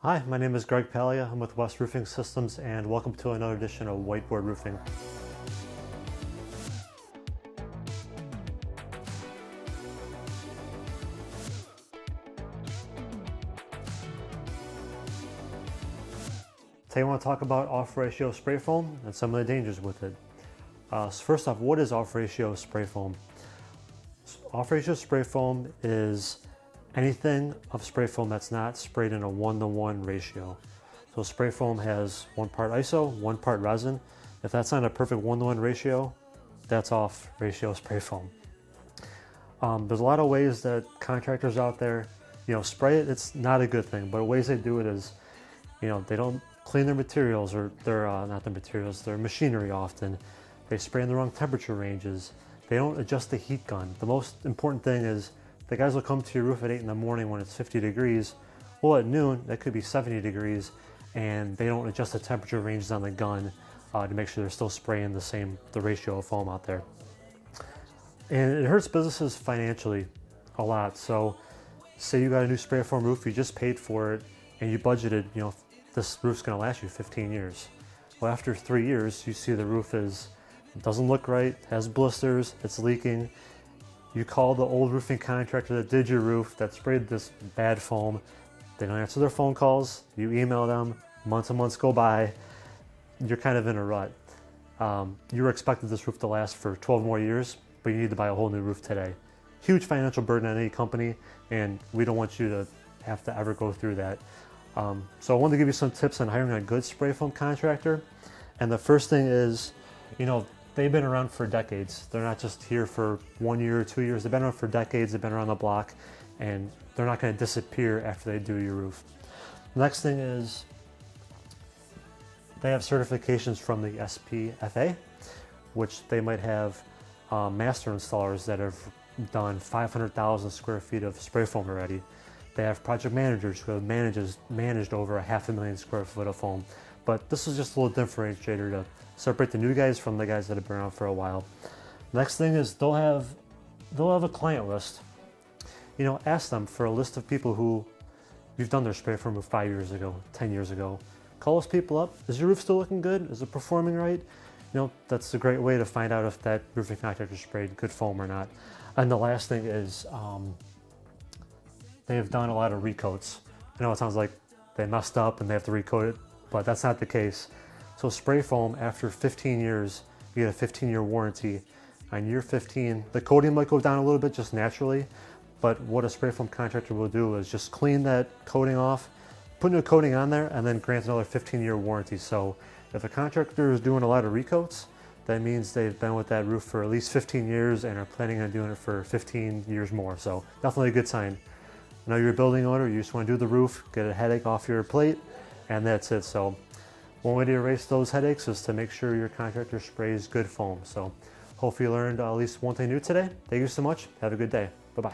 Hi, my name is Greg Palia. I'm with West Roofing Systems and welcome to another edition of Whiteboard Roofing. Today I want to talk about off-ratio spray foam and some of the dangers with it. So first off, what is off-ratio spray foam? Off-ratio spray foam is anything of spray foam that's not sprayed in a 1-to-1 ratio. So spray foam has 1 part iso, 1 part resin. If that's not a perfect 1-to-1 ratio, that's off-ratio spray foam. There's a lot of ways that contractors out there, spray it. It's not a good thing, but ways they do it is, they don't clean their materials or their machinery often. They spray in the wrong temperature ranges. They don't adjust the heat gun. The most important thing is the guys will come to your roof at 8 in the morning when it's 50 degrees. Well, at noon, that could be 70 degrees, and they don't adjust the temperature ranges on the gun to make sure they're still spraying the ratio of foam out there. And it hurts businesses financially a lot. So say you got a new spray foam roof, you just paid for it, and you budgeted, this roof's gonna last you 15 years. Well, after 3 years, you see the roof doesn't look right, has blisters, it's leaking. You call the old roofing contractor that did your roof, that sprayed this bad foam. They don't answer their phone calls. You email them, months and months go by. You're kind of in a rut. You were expecting this roof to last for 12 more years, but you need to buy a whole new roof today. Huge financial burden on any company, and we don't want you to have to ever go through that. So I wanted to give you some tips on hiring a good spray foam contractor. And the first thing is, they've been around for decades. They're not just here for 1 year or 2 years. They've been around for decades. They've been around the block, and they're not going to disappear after they do your roof. The next thing is they have certifications from the SPFA, which they might have master installers that have done 500,000 square feet of spray foam already. They have project managers who have managed over 500,000 square foot of foam. But this is just a little differentiator to separate the new guys from the guys that have been around for a while. Next thing is they'll have a client list. Ask them for a list of people who you've done their spray foam roof 5 years ago, 10 years ago. Call those people up. Is your roof still looking good? Is it performing right? That's a great way to find out if that roofing contractor sprayed good foam or not. And the last thing is they have done a lot of recoats. I know it sounds like they messed up and they have to recoat it, but that's not the case. So spray foam, after 15 years, you get a 15-year warranty. On year 15, the coating might go down a little bit just naturally, but what a spray foam contractor will do is just clean that coating off, put new coating on there, and then grant another 15-year warranty. So if a contractor is doing a lot of recoats, that means they've been with that roof for at least 15 years and are planning on doing it for 15 years more. So definitely a good sign. I know you're a building owner, you just want to do the roof, get a headache off your plate, and that's it. So one way to erase those headaches is to make sure your contractor sprays good foam. So hopefully you learned at least one thing new today. Thank you so much. Have a good day. Bye-bye.